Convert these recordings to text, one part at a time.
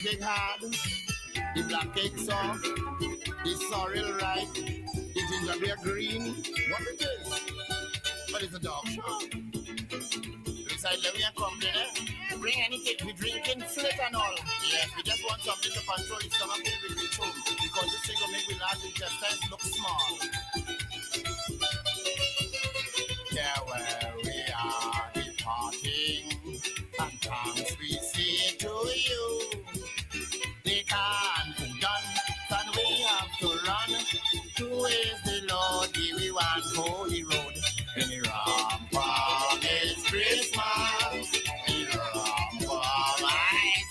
Big hard, the black cake soft, the sorrel ripe, the gingerbread green. What it is? What is the dog show? Inside let me complain, eh? Bring anything, we drinking flit and all. Yes, we just want something to control the stomach with the tune. Because this thing will make we large intestines look small. Yeah, where we are departing, and thanks we say to you. They can't be done, and we have to run. Who is the Lord? We want holy road. In the Rampam is Christmas. In the Rampam I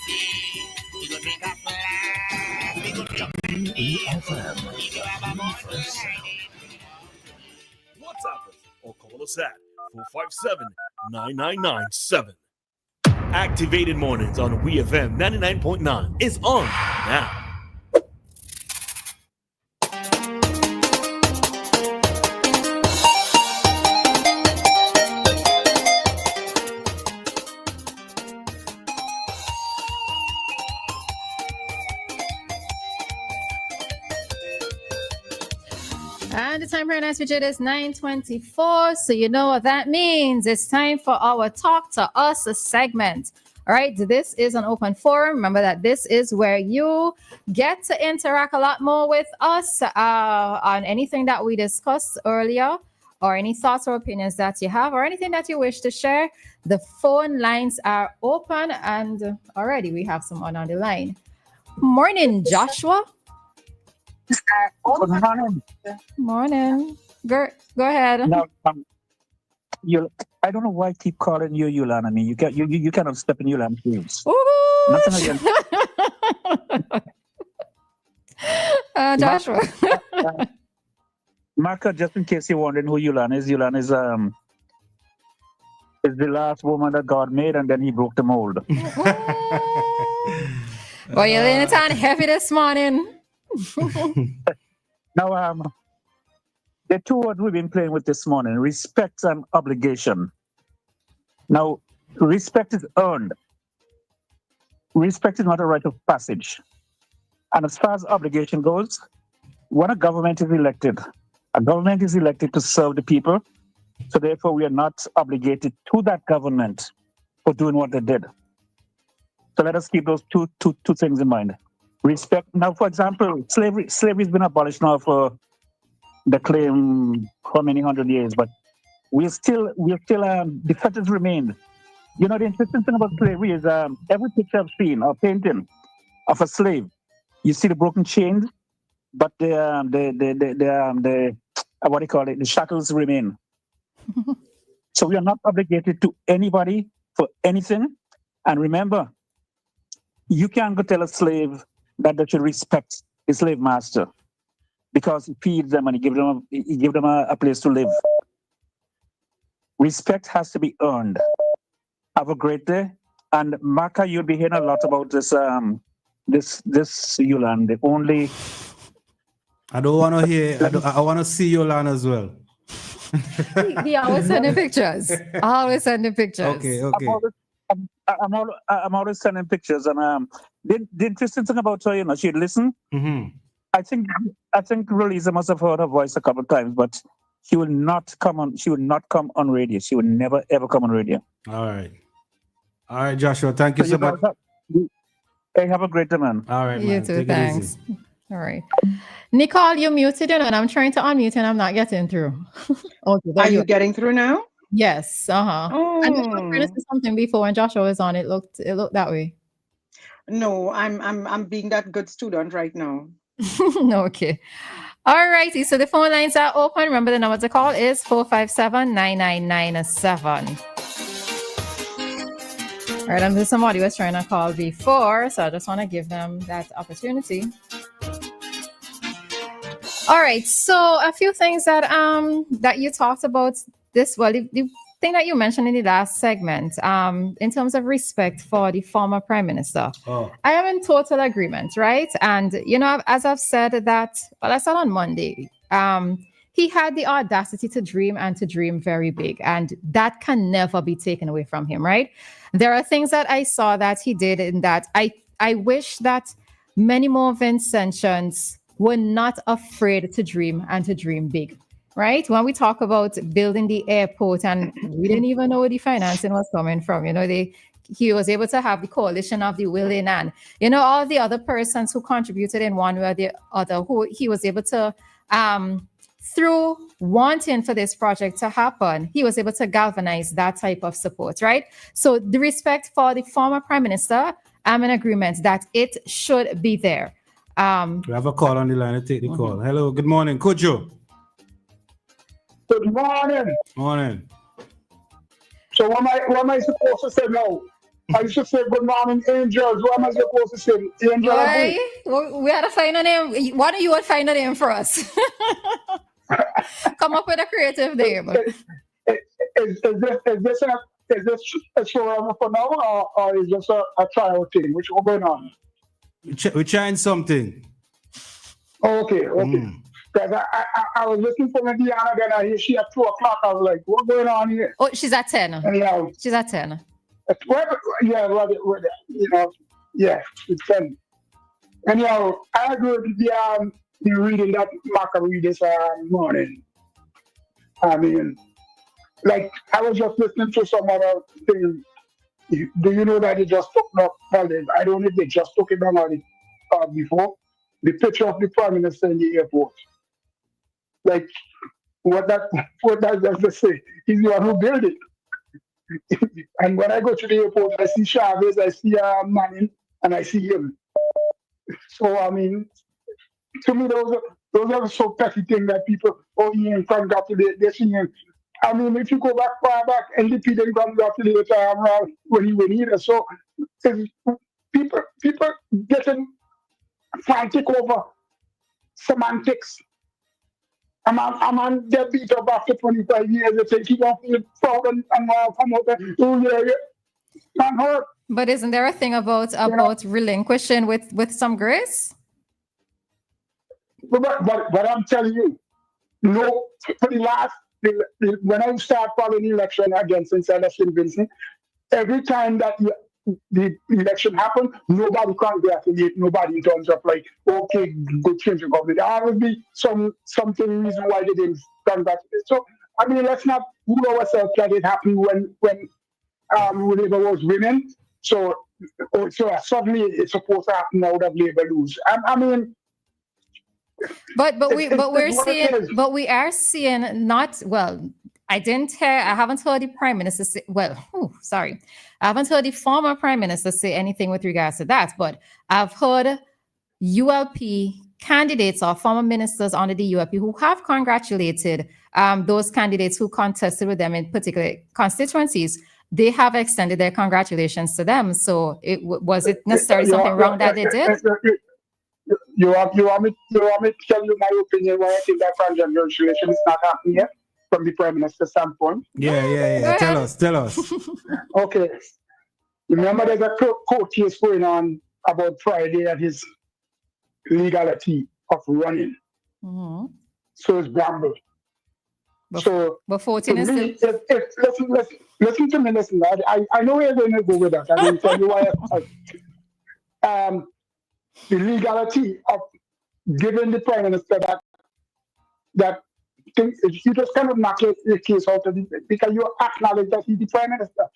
see. We go drink a flask. We go drink a WEFM. We go have a more WhatsApp us or call us at 457-9997. Activated Mornings on WeFM 99.9 is on now. And the time right now, Switch, it is 9:24. So you know what that means. It's time for our Talk to Us segment. All right, this is an open forum. Remember that this is where you get to interact a lot more with us on anything that we discussed earlier, or any thoughts or opinions that you have, or anything that you wish to share. The phone lines are open, and already we have someone on the line. Morning, Joshua. Good morning. Morning. Go ahead. No, I don't know why I keep calling you Yulan. I mean, you kind of step in Yulan's shoes. Nothing against Joshua. Maka, just in case you're wondering who Yulan is the last woman that God made, and then he broke the mold. Well, you're laying it on heavy this morning. Now, the two words we've been playing with this morning: respect and obligation. Now, respect is earned. Respect is not a rite of passage. And as far as obligation goes, when a government is elected to serve the people. So therefore, we are not obligated to that government for doing what they did. So let us keep those two things in mind. Respect. Now, for example, slavery's been abolished now for the claim for many hundred years, but we're still the fetters remained. You know, the interesting thing about slavery is every picture I've seen or painting of a slave, you see the broken chains, but the what do you call it? The shackles remain. So we are not obligated to anybody for anything. And remember, you can't go tell a slave that they should respect the slave master because he feeds them and he gives them a place to live. Respect has to be earned. Have a great day. And Maka, you'll be hearing a lot about this Yulan. The only. I don't want to hear. I want to see Yulan as well. He always sending pictures. Okay. I'm always sending pictures, and the interesting thing about her, you know, she'd listen. Mm-hmm. I think Roleza must have heard her voice a couple of times, but she will not come on. She will not come on radio. She will never ever come on radio. All right, Joshua. Thank you so much. Hey, have a great day, man. All right, man. You too. Take Thanks. it easy. All right, Nicole, you muted it, and I'm trying to unmute, and I'm not getting through. Okay, are you getting through now? Yes. Oh. I was trying to say something before when Joshua was on. It looked that way. No, I'm being that good student right now. Okay. All righty. So the phone lines are open. Remember, the number to call is 457-9997. All right. And there's somebody was trying to call before, so I just want to give them that opportunity. All right. So a few things that you talked about this. Well, the thing that you mentioned in the last segment, in terms of respect for the former prime minister, I am in total agreement, right? And you know, as I've said that, well, I said on Monday, he had the audacity to dream and to dream very big, and that can never be taken away from him, right? There are things that I saw that he did, in that I wish that many more Vincentians were not afraid to dream and to dream big, right? When we talk about building the airport, and we didn't even know where the financing was coming from, he was able to have the coalition of the willing, and all the other persons who contributed in one way or the other, who he was able to through wanting for this project to happen, he was able to galvanize that type of support, right? So the respect for the former prime minister, I'm in agreement that it should be there. We have a call on the line. I take the call. Hello, good morning, Kojo. Good morning. Morning. So what am I supposed to say now? I should say good morning, angels. What am I supposed to say? Angel. We had to find a name. Why don't you find a name for us? Come up with a creative name. Is this a show for now, or is this a trial thing? What's going on? We're trying something. Okay. Because I was looking for Diana, then I hear she at 2 o'clock. I was like, what's going on here? Oh, she's at 10. Anyhow, she's at 10. Yeah, it's 10. Anyhow, I agree with the reading that Maka read this morning. I mean, like, I was just listening to some other thing. Do you know that they just took up? Well, I don't know if they just took it down before. The picture of the prime minister in the airport. Like, what does that say? He's the one who built it. And when I go to the airport, I see Chavez, I see Manning, and I see him. So, I mean, to me, those are so petty things that people, Ian congratulate, they're singing. I mean, if you go far back, NDP didn't congratulate when he went either. So, people getting frantic over semantics. I'm on their beat up after 25 years. They say, keep on feeling proud and come out and, man hurt. But isn't there a thing about relinquishing with some grace? But I'm telling you, for the last, when I start following the election again since I left St. Vincent, every time that the election happened, nobody congratulated nobody in terms of like, okay, good change of government. There always be something reason why they didn't congratulate. So I mean, let's not fool ourselves that it happened when Labour was winning. So suddenly it's supposed to happen now that Labour lose. I mean. But we are seeing not well. I haven't heard the prime minister say, I haven't heard the former prime minister say anything with regards to that, but I've heard ULP candidates or former ministers under the ULP who have congratulated those candidates who contested with them in particular constituencies. They have extended their congratulations to them. So was it necessarily something wrong that they did? You want me to tell you my opinion why I think that congratulations is not happening yet? From the prime minister's standpoint. Yeah. Tell us. Okay. Remember, there's a court case going on about Friday at his legality of running. Mm-hmm. So it's brambled. But 14 is listen to me. Listen. I know where you're going to go with that. I will tell you why. The legality of giving the prime minister that. You just cannot knock your case out of it because you acknowledge that he's the prime minister.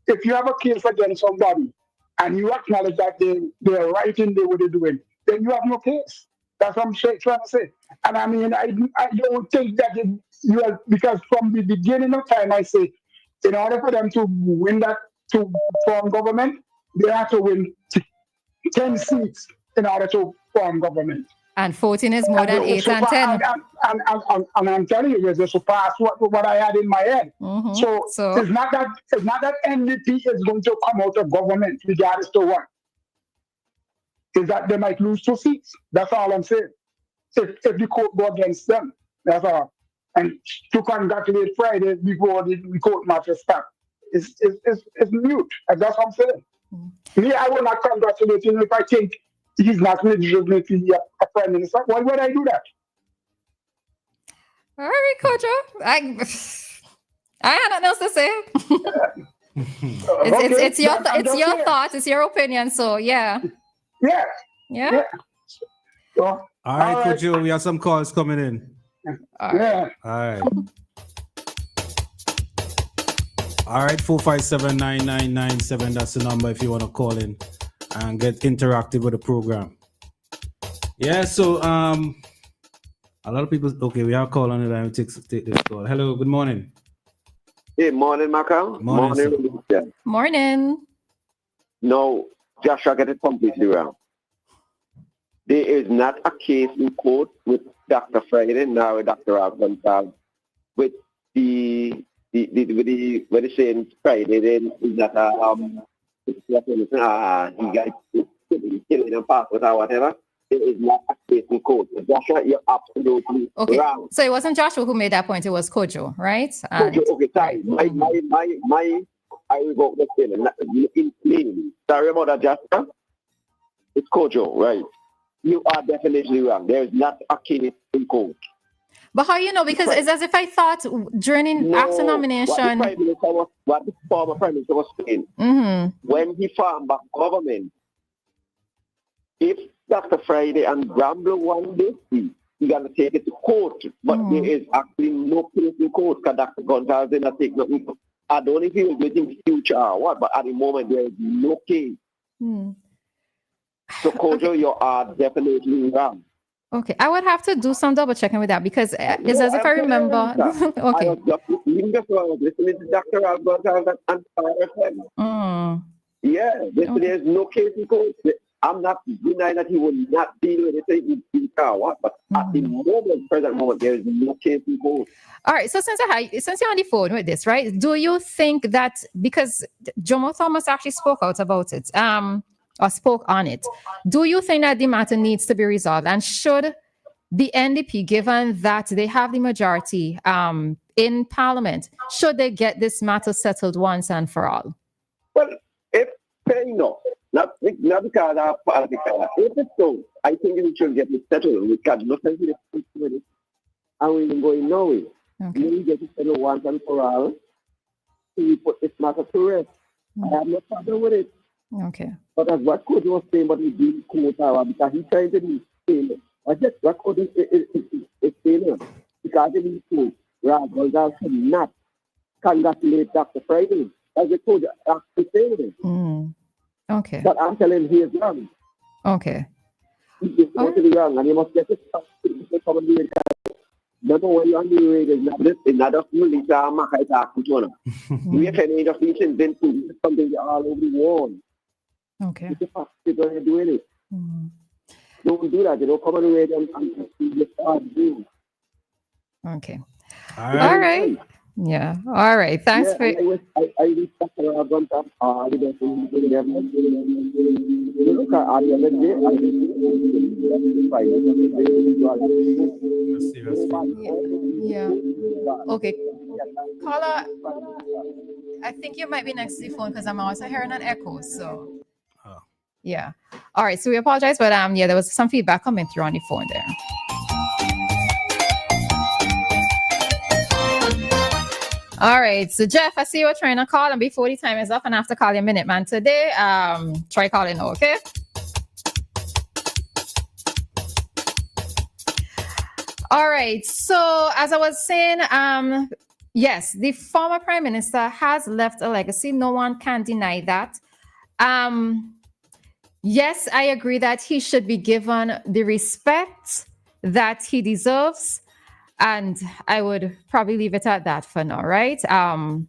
If you have a case against somebody and you acknowledge that they're right in what they're doing, then you have no case. That's what I'm trying to say. And I mean, I don't think that you are, because from the beginning of time, I say, in order for them to win that, to form government, they have to win 10 seats in order to form government. And 14 is more than 8 and 10. And I'm telling you, they surpassed what I had in my head. Mm-hmm. So it's not that NDP is going to come out of government regardless to what. Is that they might lose 2 seats. That's all I'm saying. If the court go against them, that's all. And to congratulate Friday before the court matches start is mute. And that's what I'm saying. Mm-hmm. Me, I will not congratulate him if I think he's not legitimately a prime minister. Why would I do that? All right, Kojo. I have nothing else to say. It's your I'm your just thought, it's your opinion. So yeah. Yeah. Yeah. Yeah. So, All right, Coach Joe, we have some calls coming in. All right. yeah. All right. All right, 457-9997. That's the number if you want to call in and get interactive with the program. Yeah, so a lot of people. Okay, we have a call on the line. Take this call. Hello, good morning. Hey, morning, Maka. Morning, sir. Roleza. Morning. No, Joshua get it completely wrong. There is not a case in court with Dr. Friday, now with Dr. Gonzalez, with the saying Friday, then is that he got killing and passport or whatever. There is not a case in court. Joshua, you're absolutely Okay. wrong. So it wasn't Joshua who made that point, it was Kojo, right? Okay, sorry. I revoke the statement. In name. Sorry about that, Joshua. It's Kojo, right? You are definitely wrong. There is not a case in court. But how you know? Because it's as if I thought after nomination. What the former Prime Minister was saying, when he formed back government, if Dr. Friday and Bramble won this, he's going to take it to court. But there is actually no case in court because Dr. Gonzalez did not take nothing. I don't know if he will do it in the future or what, but at the moment, there is no case. So, Kojo, you are definitely wrong. Okay, I would have to do some double checking with that because it's as if I remember. Okay. I was listening to Dr. Gonzalez and yeah, there's no case in court. I'm not denying that he will not deal with it in what, but at the present moment, there is no case in court. All right. So since you're on the phone with this, right? Do you think that because Jomo Thomas actually spoke out about it, or spoke on it, do you think that the matter needs to be resolved? And should the NDP, given that they have the majority in Parliament, should they get this matter settled once and for all? Well, if no. Not because of politics. If it's so, I think we should get it settled. We got nothing to do with it. And we will go nowhere. Okay. We get it settled once and for all. We put this matter to rest. I have no problem with it. Okay. But as what Cody was saying, but he didn't quote our because he tried to be saying, I guess what Cody is saying, because he didn't quote, Gonzalez should not congratulate Dr. Friday. As the Cody actually saying. Okay. But I'm telling him he is wrong. Okay. He is totally wrong, and he must get it stopped. Don't know when you're on the radio, it's not just really Maka is talking to him. We have any of these things, then something all over the world. Okay. It's a fact they're going to do it. Don't do that. They don't come on the radio and start doing. Okay. All right. Yeah. All right. Thanks for. I wish Dr. Gonzalez all the best in look at all the other day. Yeah. Okay. Caller, I think you might be next to the phone because I'm also hearing an echo. So. Yeah. All right. So we apologize, but yeah, there was some feedback coming through on the phone there. All right. So Jeff, I see you're trying to call, and before the time is up, and I have to call you a minute, man. Today, try calling now, okay? All right. So as I was saying, yes, the former prime minister has left a legacy. No one can deny that. Yes, I agree that he should be given the respect that he deserves. And I would probably leave it at that for now, right? I'll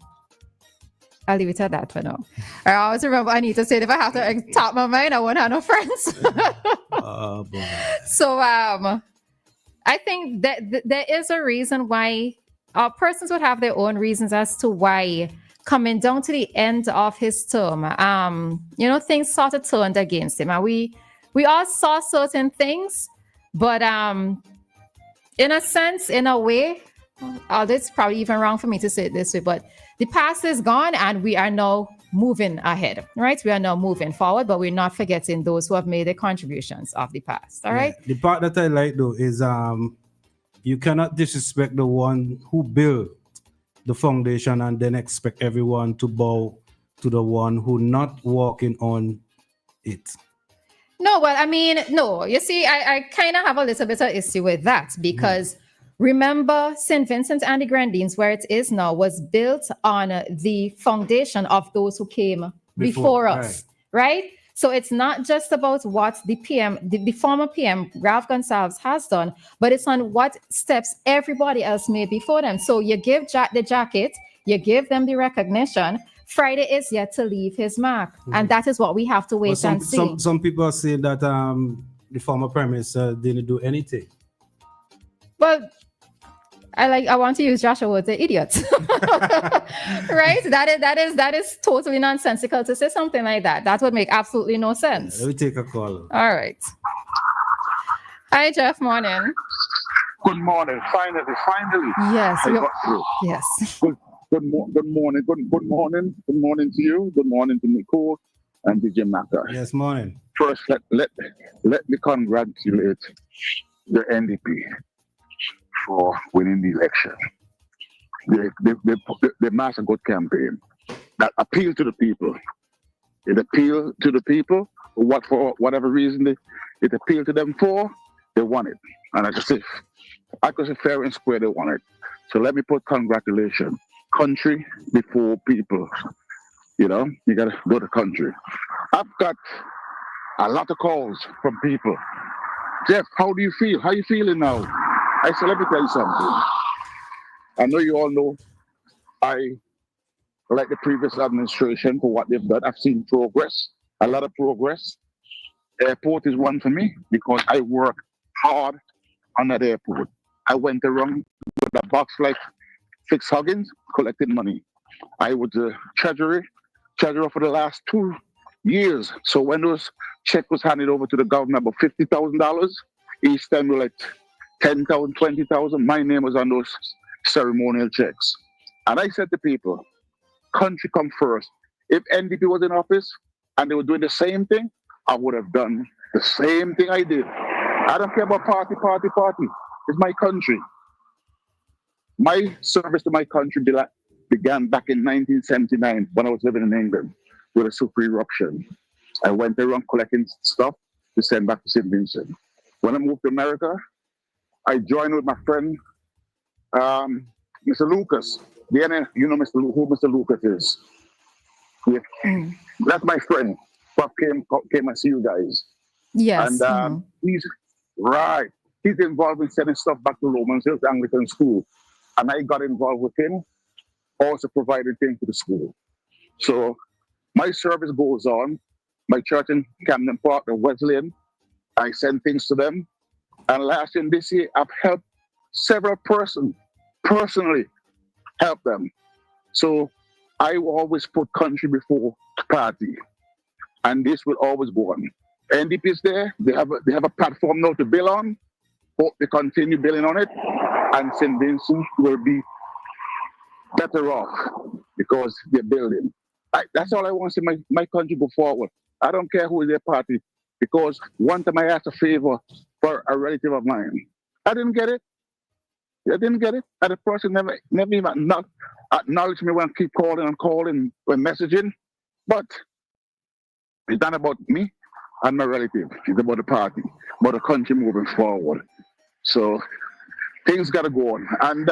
leave it at that for now. I always remember I need to say it if I have to top my mind, I won't have no friends. So I think that there is a reason why persons would have their own reasons as to why coming down to the end of his term, things sort of turned against him. And we all saw certain things, but in a sense, in a way, although it's probably even wrong for me to say it this way, but the past is gone and we are now moving ahead, right? We are now moving forward, but we're not forgetting those who have made the contributions of the past, all right? The part that I like, though, is you cannot disrespect the one who built the foundation and then expect everyone to bow to the one who not walking on it? No, well, I mean, no. You see, I kind of have a little bit of issue with that because remember, St. Vincent and the Grenadines, where it is now, was built on the foundation of those who came before us, right? So it's not just about what the PM, the former PM, Ralph Gonsalves, has done, but it's on what steps everybody else made before them. So you give Jack the jacket, you give them the recognition. Friday is yet to leave his mark, and that is what we have to wait and see. Some people are saying that the former prime minister didn't do anything. Well, I want to use Joshua word, the idiot, right? That is totally nonsensical to say something like that. That would make absolutely no sense. Let me take a call. All right. Hi, Jeff. Morning. Good morning. Finally. Yes. I got through. Yes. Good morning. Good morning. Good morning to you. Good morning to Nicole and DJ Maka. Yes, morning. First, let me congratulate the NDP for winning the election. They mass a good campaign that appealed to the people. It appealed to the people for whatever reason it appealed to them for. They won it, and I could say fair and square they won it. So let me put congratulations. Country before people. You know, you gotta go to country. I've got a lot of calls from people. Jeff, how do you feel? How you feeling now? I said, let me tell you something. I know you all know I like the previous administration for what they've done. I've seen progress, a lot of progress. Airport is one for me because I work hard on that airport. I went around with a box like Fix Huggins, collecting money. I was the treasurer for the last 2 years. So when those check was handed over to the government, about $50,000, each time we like 10,000, 20,000, my name was on those ceremonial checks. And I said to people, country come first. If NDP was in office and they were doing the same thing, I would have done the same thing I did. I don't care about party. It's my country. My service to my country began back in 1979 when I was living in England with a super eruption. I went around collecting stuff to send back to St. Vincent. When I moved to America, I joined with my friend, Mr. Lucas. You know who Mr. Lucas is. Yeah. That's my friend. Bob came and see you guys. Yes. And he's involved in sending stuff back to Romans Hills Anglican School. And I got involved with him, also providing things to the school. So my service goes on. My church in Camden Park, the Wesleyan, I send things to them. And last year and this year, I've helped several persons personally help them. So I will always put country before party. And this will always go on. NDP is there. They have a platform now to build on. Hope they continue building on it. And St. Vincent will be better off because they're building. That's all I want to see my country go forward. I don't care who is their party, because one time I asked a favor for a relative of mine. I didn't get it. And the person never even acknowledged me when I keep calling, when messaging. But it's not about me and my relative. It's about the party, about the country moving forward. So things got to go on. And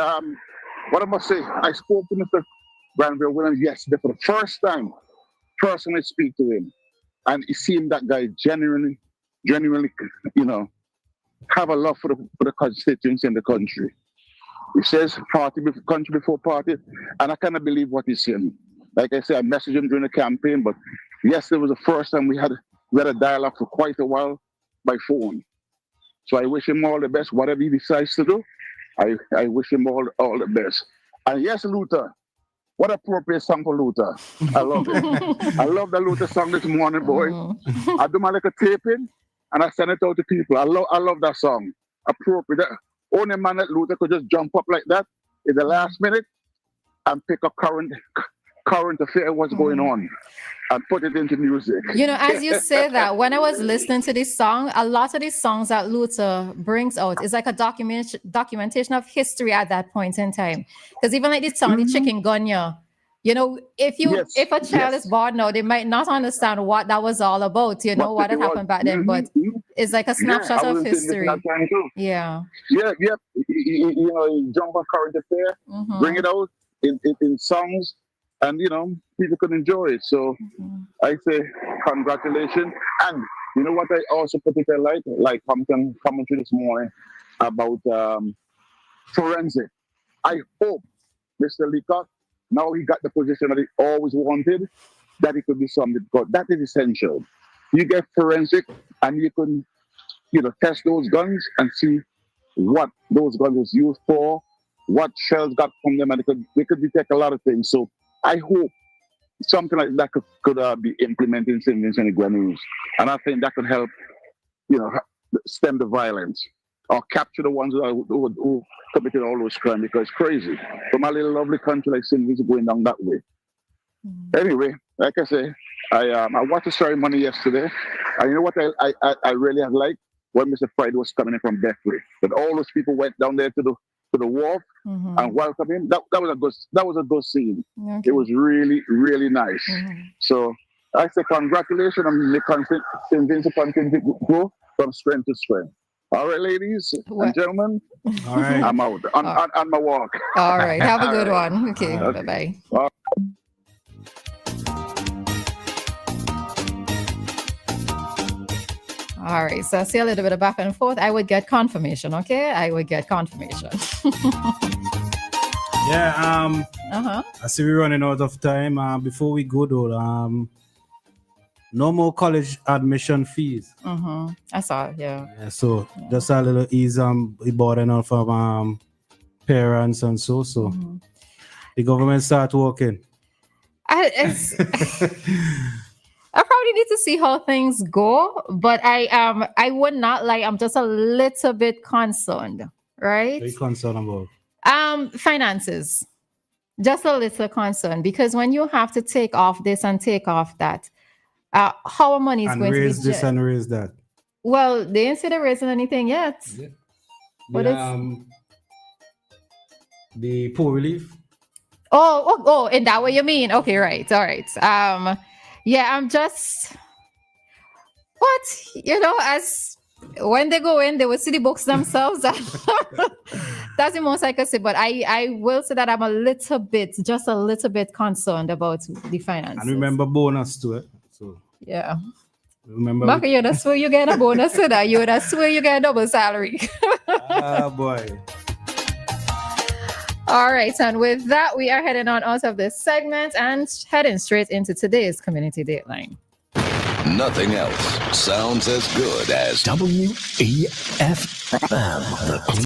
what I must say, I spoke to Mr. Granville Williams yesterday for the first time, personally speak to him. And it seemed that guy genuinely, have a love for the constituents in the country. He says country before party, and I cannot believe what he's saying. Like I said, I messaged him during the campaign, but yesterday was the first time we had a dialogue for quite a while by phone. So I wish him all the best, whatever he decides to do. I wish him all the best. And yes, Luther, what appropriate song for Luther. I love it. I love the Luther song this morning, boy. I do my little taping and I send it out to people. I love that song. Appropriate. The only man that Luther could just jump up like that in the last minute and pick a current affair, what's going on, and put it into music. As you say that, when I was listening to this song, a lot of these songs that Luther brings out is like a documentation of history at that point in time. Because even like this song, the Chicken Gunya, You know, if Yes, a child is born now, they might not understand what that was all about, you know, what had happened back then, but it's like a snapshot I of was history. that time too. Yeah. Yeah. You know, you jump on current affair, bring it out in songs, and you know, people can enjoy it. So I say congratulations. And you know what I also particularly like commentary this morning about forensic. I hope Mr. Leacock, now he got the position that he always wanted, that he could do something, because that is essential. You get forensic and you can, you know, test those guns and see what those guns was used for, what shells got from them, and they could detect a lot of things. So I hope something like that could be implemented in St. Vincent and Grenadines. And I think that could help, you know, stem the violence or capture the ones who committed all those crimes, because it's crazy. From a little lovely country like St. Vincent going down that way. Anyway, like I say, I watched the ceremony yesterday, and you know what I really had liked? When Mr. Friday was coming in from Beckley, that all those people went down there to the wharf and welcomed him. That was a good scene. Okay. It was really, really nice. So I say congratulations, and the St. Vincent continue to grow from strength to strength. All right, ladies and gentlemen. All right. I'm out on my walk. All right. Have a good one. Okay. Bye-bye. All right. So I see a little bit of back and forth. I would get confirmation. Okay. I would get confirmation. Yeah. I see we're running out of time. Before we go though, no more college admission fees. I saw it, yeah. So just a little ease burden off of parents and so. The government start working. I probably need to see how things go, but I would not lie. I'm just a little bit concerned, right? What are you concerned about? Finances. Just a little concerned, because when you have to take off this and take off that, how money is and going to be raise this and raise that. Well, they ain't said they're raising anything yet. Yeah. What the poor relief? Oh, in that way you mean? Okay, right. All right. Yeah, I'm just as when they go in, they will see the books themselves. That's the most I can say. But I will say that I'm just a little bit concerned about the finances. And remember bonus to it. So yeah. Remember, Maka, you would swear you get a bonus to that. You would swear you get a double salary. Boy. All right, and with that, we are heading on out of this segment and heading straight into today's Community Dateline. Nothing else sounds as good as WEFM.